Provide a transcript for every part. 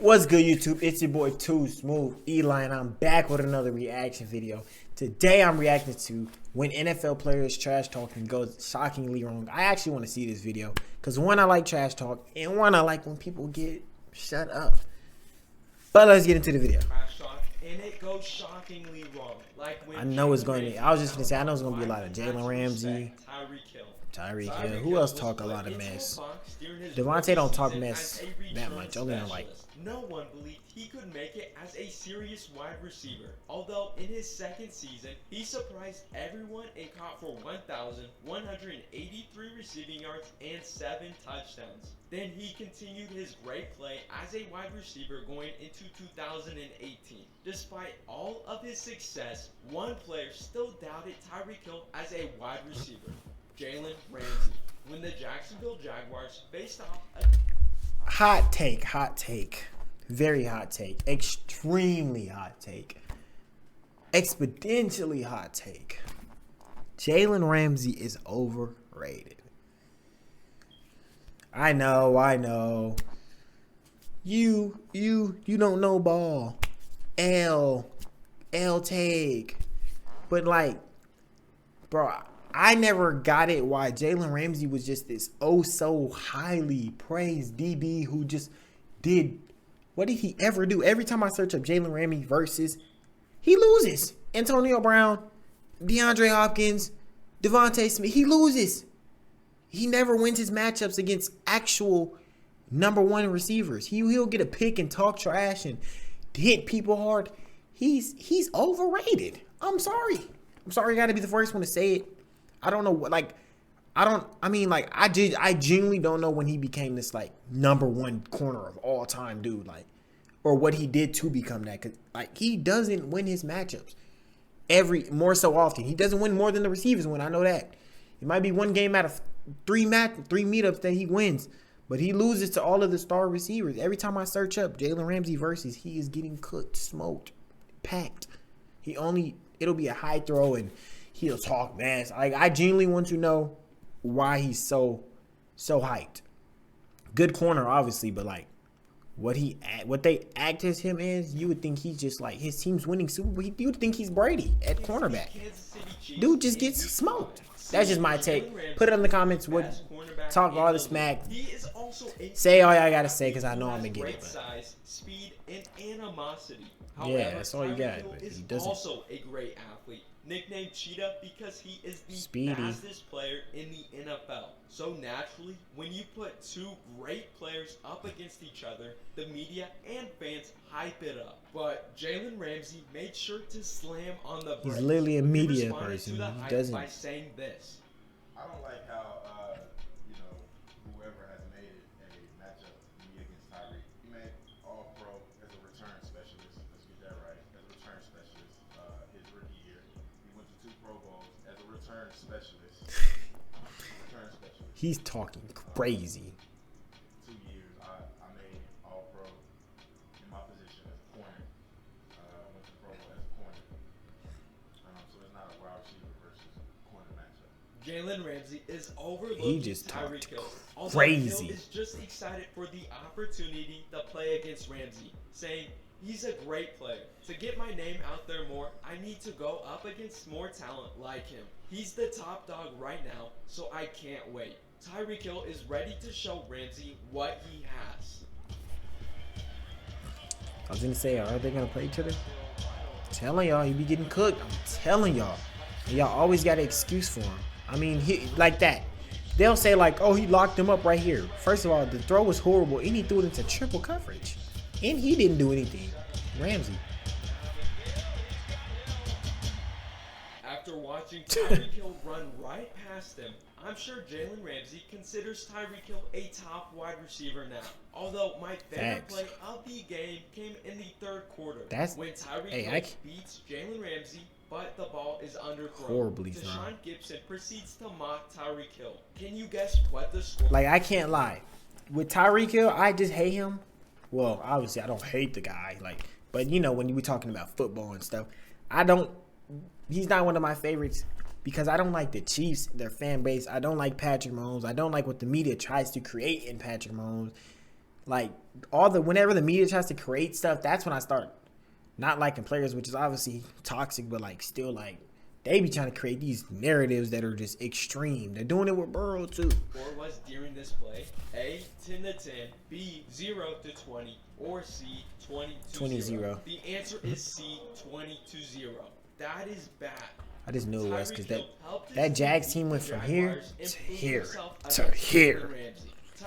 What's good, YouTube? It's your boy Too Smooth Eli, and I'm back with another reaction video. Today I'm reacting to when NFL players trash talk and goes shockingly wrong. I actually want to see this video because one, I like trash talk, and one, I like when people get shut up. But let's get into the video. Trash talk, and it goes shockingly wrong. Like when I know it's going to. I was just gonna say I know it's gonna be a lot of Jalen Ramsey, Tyreek Hill. Who else talk a lot of mess? Devontae don't talk mess that much. Only on like. No one believed he could make it as a serious wide receiver. Although in his second season, he surprised everyone and caught for 1,183 receiving yards and 7 touchdowns. Then he continued his great play as a wide receiver going into 2018. Despite all of his success, one player still doubted Tyreek Hill as a wide receiver, Jalen Ramsey, when the Jacksonville Jaguars faced off a Hot take, very hot take, extremely hot take, exponentially hot take. Jalen Ramsey is overrated. I know. You don't know ball. L take. But like, bro, I never got it why Jalen Ramsey was just this oh so highly praised DB who just did, what did he ever do? Every time I search up Jalen Ramsey versus, he loses. Antonio Brown, DeAndre Hopkins, Devontae Smith, he loses. He never wins his matchups against actual #1 receivers. He'll get a pick and talk trash and hit people hard. He's overrated. I'm sorry I gotta be the first one to say it. I don't know what, like, I genuinely don't know when he became this, like, #1 corner of all time dude, like, or what he did to become that. Cause, like, he doesn't win his matchups more so often. He doesn't win more than the receivers win. I know that. It might be one game out of three meetups that he wins, but he loses to all of the star receivers. Every time I search up Jalen Ramsey versus, he is getting cooked, smoked, packed. It'll be a high throw and he'll talk mess. I genuinely want to know why he's so hyped. Good corner, obviously, but like what they act as him is, you would think he's just like his team's winning Super Bowl. You would think he's Brady at cornerback. Dude just gets smoked. That's just my take. Put it in the comments. Talk all the smack. Say all y'all gotta say, because I know I'm gonna get it. Size, speed, and animosity. Yeah, that's all you got. But he doesn't. Also a great athlete, nicknamed Cheetah because he is the fastest player in the NFL. So naturally, when you put two great players up against each other, the media and fans hype it up. But Jalen Ramsey made sure to slam on the brakes. He's literally a media person. He doesn't. By saying this. I don't like how whoever has made it a matchup me against Tyreek. He made All-Pro as a return specialist. Let's get that right. As a return specialist, his rookie year, he went to 2 Pro Bowls as a return specialist. He's talking crazy. 2 years, I made All-Pro in my position as a corner. Went to Pro Bowl as a corner. So it's not a wide receiver versus corner matchup. Jalen Ramsey is overlooking He just Tyreek Hill. Crazy. Hill is just excited for the opportunity to play against Ramsey, saying he's a great player. To get my name out there more, I need to go up against more talent like him. He's the top dog right now, so I can't wait. Tyreek Hill is ready to show Ramsey what he has. I was gonna say, are they gonna play each other? I'm telling y'all, he be getting cooked. I'm telling y'all. Y'all always got an excuse for him. I mean, he like that. They'll say like, oh, he locked him up right here. First of all, the throw was horrible, and he threw it into triple coverage, and he didn't do anything. Ramsey. After watching Tyreek Hill run right past him, I'm sure Jalen Ramsey considers Tyreek Hill a top wide receiver now. Although my favorite play of the game came in the 3rd quarter. When Tyreek Hill beats Jalen Ramsey, but the ball is underthrown. Horribly thrown. Deshaun Gibson proceeds to mock Tyreek Hill. Can you guess what the score? Like, I can't lie. With Tyreek Hill, I just hate him. Well, obviously, I don't hate the guy. Like, but you know, when you were talking about football and stuff, he's not one of my favorites because I don't like the Chiefs, their fan base. I don't like Patrick Mahomes. I don't like what the media tries to create in Patrick Mahomes. Like whenever the media tries to create stuff, that's when I start not liking players, which is obviously toxic, but like still like they be trying to create these narratives that are just extreme. They're doing it with Burrow too. Or was during this play A 10 to 10, B 0 to 20, or C 20 to 0? The answer is C 20 to 0. That is bad. I just knew it was because that Jags team went from here to here to here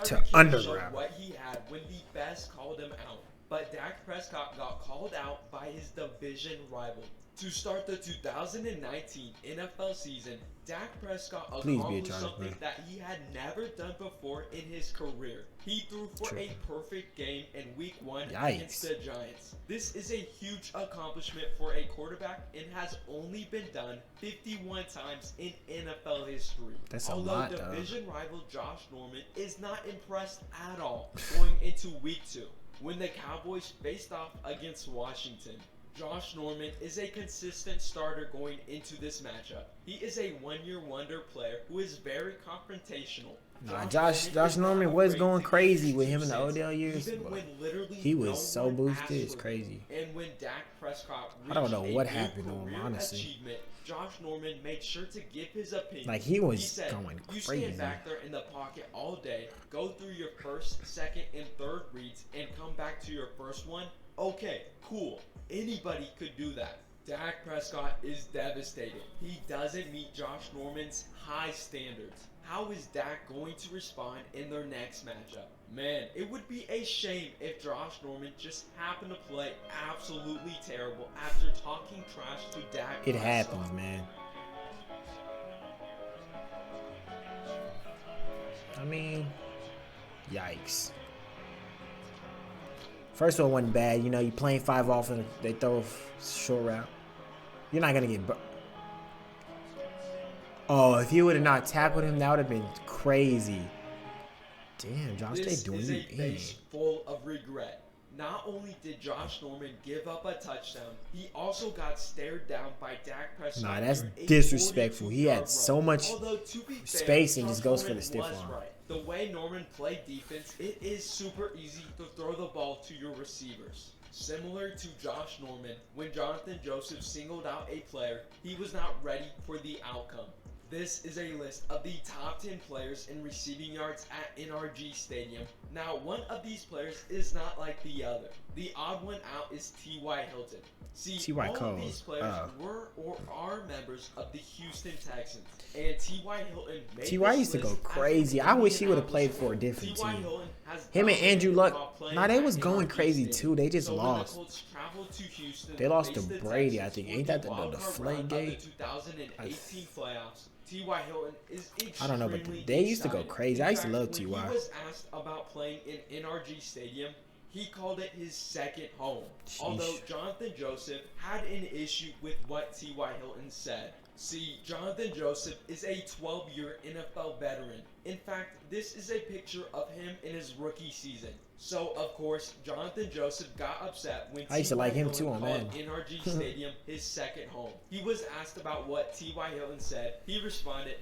to underground. What he had when the best called him out, but Dak Prescott got called out by his division rival. To start the 2019 NFL season, Dak Prescott accomplished something that he had never done before in his career. He threw for a perfect game in Week 1 against the Giants. This is a huge accomplishment for a quarterback and has only been done 51 times in NFL history. That's a lot, though. Although division rival Josh Norman is not impressed at all going into Week 2, when the Cowboys faced off against Washington. Josh Norman is a consistent starter going into this matchup. He is a one-year wonder player who is very confrontational. Josh Norman was going crazy with him in the Odell years. He was so boosted, it's crazy. And when Dak Prescott I don't know what happened to him, honestly. Josh Norman made sure to give his opinion. Like he said, going you crazy. Stand back there in the pocket all day, go through your first, second, and third reads, and come back to your first one. Okay, cool. Anybody could do that. Dak Prescott is devastated. He doesn't meet Josh Norman's high standards. How is Dak going to respond in their next matchup? Man, it would be a shame if Josh Norman just happened to play absolutely terrible after talking trash to Dak It Prescott. happens, man. I mean, yikes. First one wasn't bad. You know, you playing 5 off and they throw a short route. You're not going to get... Oh, if you would have not tackled him, that would have been crazy. Damn, Josh, they doing you in. This is a face full of regret. Not only did Josh Norman give up a touchdown, he also got stared down by Dak Prescott. Nah, that's disrespectful. He had so much space and just goes for the stiff arm. Right. The way Norman played defense, it is super easy to throw the ball to your receivers. Similar to Josh Norman, when Jonathan Joseph singled out a player, he was not ready for the outcome. This is a list of the top 10 players in receiving yards at NRG Stadium. Now, one of these players is not like the other. The odd one out is T.Y. Hilton. See, all of these players were or are members of the Houston Texans. And T.Y. Hilton made T.Y. used to go crazy. I wish he would have played for a different team. Him and Andrew Luck, they was going crazy too. They just lost. They lost to Brady, I think. Ain't that the Deflategate? T.Y. Hilton is I don't know, but they used to go crazy. I used to love T.Y. When he was asked about playing in NRG Stadium, he called it his second home. Sheesh. Although Jonathan Joseph had an issue with what T.Y. Hilton said. See, Jonathan Joseph is a 12-year NFL veteran. In fact, this is a picture of him in his rookie season. So, of course, Jonathan Joseph got upset when I used to like him too on Madden. NRG Stadium his second home. He was asked about what T.Y. Hilton said. He responded,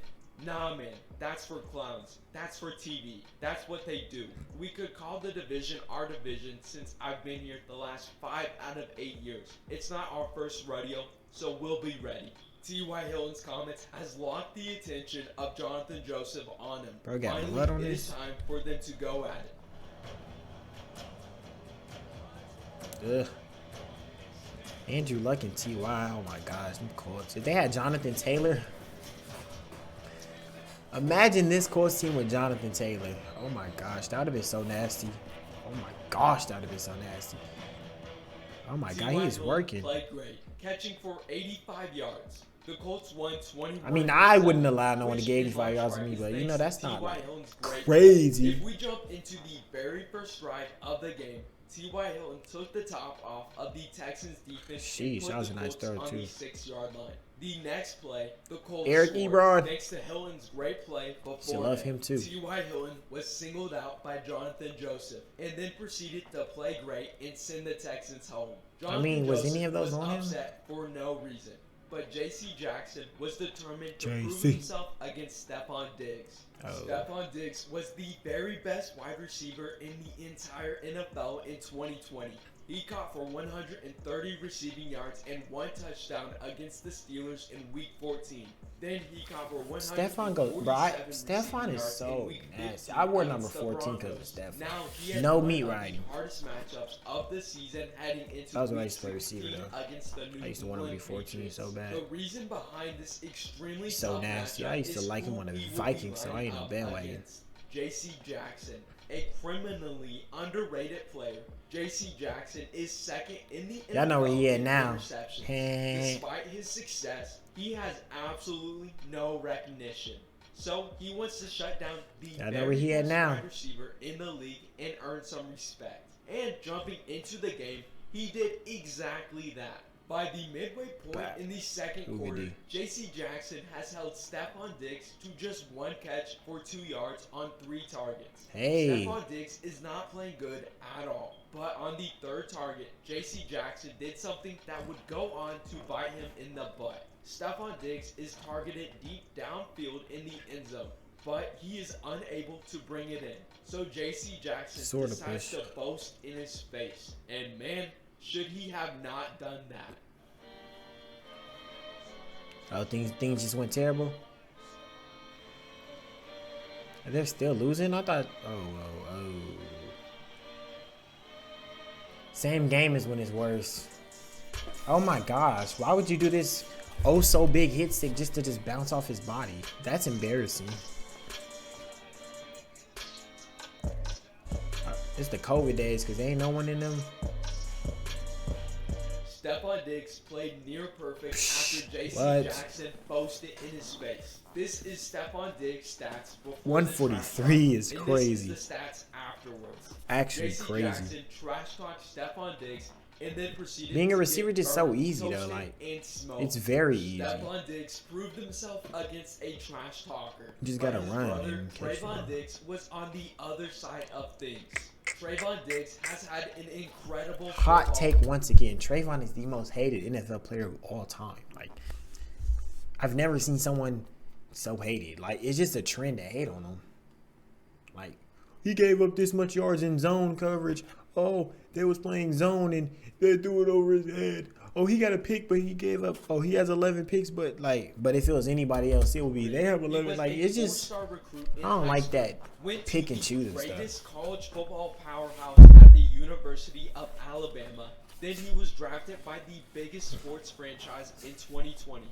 "Nah, man, that's for clowns. That's for TV. That's what they do. We could call the division our division since I've been here the last 5 out of 8 years. It's not our first rodeo, so we'll be ready." T.Y. Hilton's comments has locked the attention of Jonathan Joseph on him. Bro, got finally, blood on it this. is time for them to go at it. Ugh. Andrew Luck and T.Y. Oh my gosh, them Colts. If they had Jonathan Taylor, imagine this Colts team with Jonathan Taylor. Oh my gosh, that would have been so nasty. Oh my gosh, that would have been so nasty. Oh my God, he is working. Played great, catching for 85 yards. The Colts won 21. I mean, I wouldn't allow no one to get 85 yards to me, but you know that's not like crazy. If we jump into the very first drive of the game, T.Y. Hilton took the top off of the Texans defense. Sheesh, that was a nice throw too. On the 6-yard line. The next play, the Colts Eric Ebron. Thanks to Hilton's great play before. Should love him too. T.Y. Hilton was singled out by Jonathan Joseph and then proceeded to play great and send the Texans home. Jonathan was any of those on him? Upset for no reason. But J.C. Jackson was determined to prove himself against Stephon Diggs. Oh. Stephon Diggs was the very best wide receiver in the entire NFL in 2020. He caught for 130 receiving yards and 1 touchdown against the Steelers in Week 14. Then he caught for 147 Stephon goes, bro. Stephon is so nasty. I wore number 14 because of Stephon. Now he has No one meat of the riding. hardest matchups of the season heading into That was when I Week used to play receiver, 16 though. against the New I used to want to be England 14 Patriots. so bad. The reason behind this extremely So tough nasty. matchup I used to is like him who on the he will be Vikings, so I ain't no lining up bandwagon. against. J.C. Jackson, a criminally underrated player. J.C. Jackson is second in the NFL Y'all know where he at in now. interceptions. Despite his success, he has absolutely no recognition. So he wants to shut down the Y'all know where he at now. wide receiver in the league and earn some respect. And jumping into the game, he did exactly that. By the midway point in the second quarter, J.C. Jackson has held Stephon Diggs to just 1 catch for 2 yards on 3 targets. Hey. Stephon Diggs is not playing good at all. But on the 3rd target, J.C. Jackson did something that would go on to bite him in the butt. Stephon Diggs is targeted deep downfield in the end zone, but he is unable to bring it in. So J.C. Jackson decides to boast in his face. And man, should he have not done that? Oh, things just went terrible. They're still losing? I thought. Oh. Same game as when it's worse. Oh my gosh. Why would you do this oh so big hit stick just to just bounce off his body? That's embarrassing. It's the COVID days because there ain't no one in them. Stephon Diggs played near perfect after J.C. Jackson boasted in his face. This is Stephon Diggs' stats before 143 is crazy. This is the stats afterwards. Actually J.C. crazy. Jackson trash talked Stephon Diggs and then proceeded Being a to receiver get just so burned, easy though. toasted, Like and smoked. it's very easy. Stephon Diggs proved himself against a trash talker. You just gotta His run brother, and catch Trayvon them. Diggs was on the other side of things. Trayvon Diggs has had an incredible Hot take once again. Trayvon is the most hated NFL player of all time. Like, I've never seen someone so hated. Like, it's just a trend to hate on him. Like, he gave up this much yards in zone coverage. Oh, they was playing zone and they threw it over his head. Oh, he got a pick, but he gave up. Oh, he has 11 picks, but if it was anybody else, it would be they have 11. Like, it's just I don't like that pick and choose and stuff. Greatest college football powerhouse at the University of Alabama. Then he was drafted by the biggest sports franchise in 2020.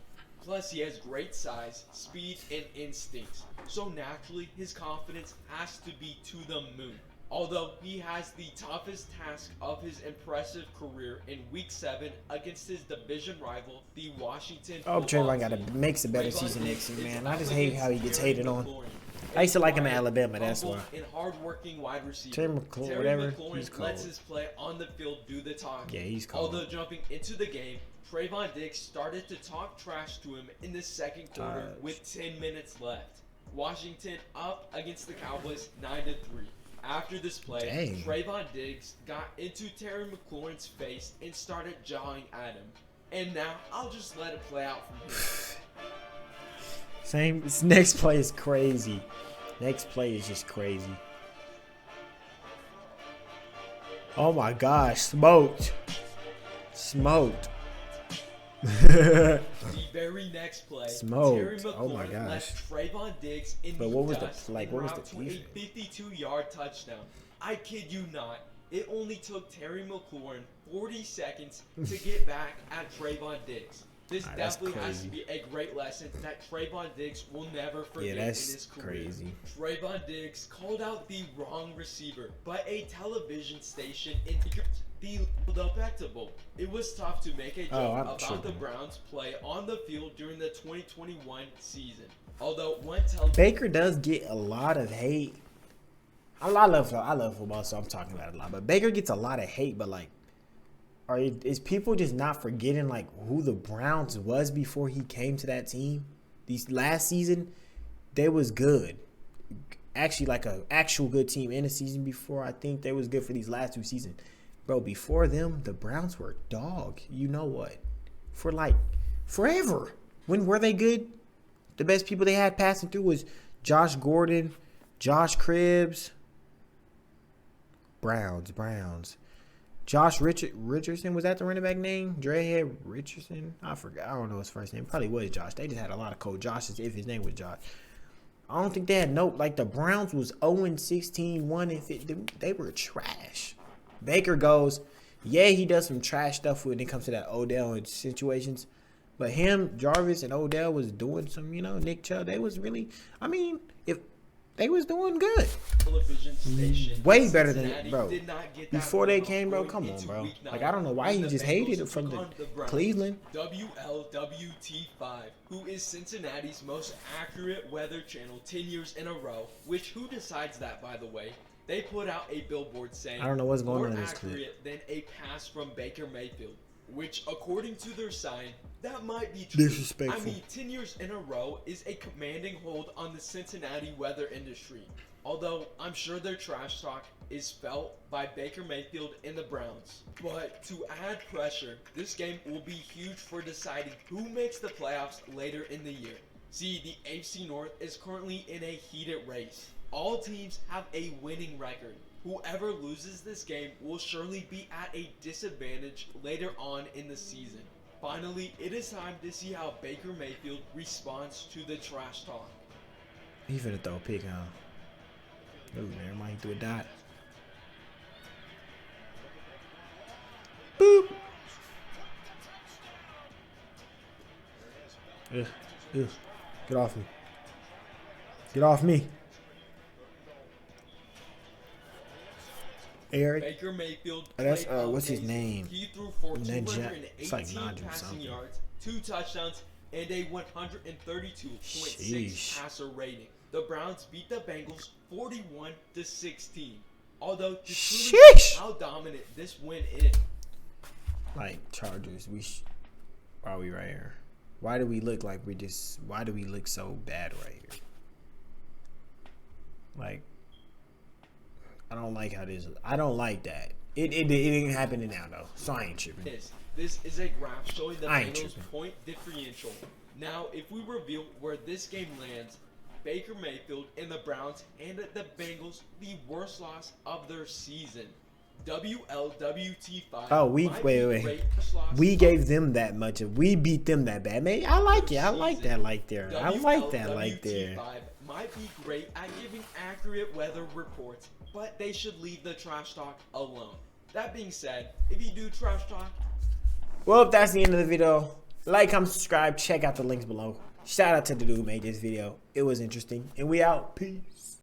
Plus, he has great size, speed, and instincts. So naturally, his confidence has to be to the moon. Although he has the toughest task of his impressive career in Week 7 against his division rival, the Washington I hope Trayvon makes a better season next year, man. I just hate how he gets hated on. I used to like him at Alabama, that's why. And hard-working wide receiver. Terry McLaurin, he's cold. lets his play on the field do the talking. Yeah, he's cold. Although jumping into the game, Trayvon Diggs started to talk trash to him in the second quarter with 10 minutes left. Washington up against the Cowboys 9-3. After this play, Trayvon Diggs got into Terry McLaurin's face and started jawing at him. And now, I'll just let it play out from here. This next play is crazy. Next play is just crazy. Oh my gosh, smoked. The very next play, smoked. Terry Oh my McLaurin gosh. left Trayvon Diggs in But the what was dust the like? What was the to a defense? 52-yard touchdown. I kid you not. It only took Terry McLaurin 40 seconds to get back at Trayvon Diggs. This definitely has to be a great lesson that Trayvon Diggs will never forget in his career. Crazy. Trayvon Diggs called out the wrong receiver, but a television station in the delectable. It was tough to make a joke about the Browns' play on the field during the 2021 season. Although Baker does get a lot of hate. I love football, so I'm talking about it a lot. But Baker gets a lot of hate, but like, is people just not forgetting like who the Browns was before he came to that team? These last season, they was good. Actually, like a actual good team in the season before. I think they was good for these last 2 seasons. Bro, before them, the Browns were dog. You know what? For like forever. When were they good? The best people they had passing through was Josh Gordon, Josh Cribbs. Browns. Josh Richardson, was that the running back name? Drehead Richardson? I forgot. I don't know his first name. Probably was Josh. They just had a lot of cold Joshes if his name was Josh. I don't think they had the Browns was 0-16, 1-50. They were trash. Baker goes, yeah, he does some trash stuff when it comes to that Odell and situations. But him, Jarvis, and Odell was doing some, Nick Chubb. They was really, if they was doing good. Television station. Way better than Cincinnati bro. did not get that Before they one came, bro, going come on, into bro. week 9 I don't know why he when just the hated Bengals it from took on the Browns. Cleveland. WLWT5, who is Cincinnati's most accurate weather channel 10 years in a row, which who decides that, by the way? They put out a billboard saying, I don't know what's going more on in this clip. accurate than a pass from Baker Mayfield, which according to their sign, that might be true. Disrespectful. 10 years in a row is a commanding hold on the Cincinnati weather industry. Although I'm sure their trash talk is felt by Baker Mayfield and the Browns. But to add pressure, this game will be huge for deciding who makes the playoffs later in the year. See, the AFC North is currently in a heated race. All teams have a winning record. Whoever loses this game will surely be at a disadvantage later on in the season. Finally, it is time to see how Baker Mayfield responds to the trash talk. He finna throw a pick, huh? Oh, never mind. He threw a dot. Boop. Ugh. Get off me. Get off me. Eric. Baker Mayfield. That's played what's his amazing. name? He threw for It's like 218 Najee passing something. yards, 2 touchdowns, and a 132.6 Sheesh. passer rating. The Browns beat the Bengals 41-16. Although to truly Sheesh. how dominant this win is. Like Chargers, why are we right here? Why do we look like why do we look so bad right here? Like, I don't like how this. I don't like that. It ain't happening now though, so I ain't tripping. This is a graph showing the I ain't Bengals' tripping. point differential. Now, if we reveal where this game lands, Baker Mayfield and the Browns handed the Bengals the worst loss of their season. WLWT5. Oh, wait. We of gave them that much. We beat them that bad, man. I like it. I like that. Like there. I like that. Like there. WLWT5 might be great at giving accurate weather reports, but they should leave the trash talk alone. That being said, if you do trash talk, Well, if that's the end of the video, like, comment, subscribe, check out the links below. Shout out to the dude who made this video. It was interesting. And we out. Peace.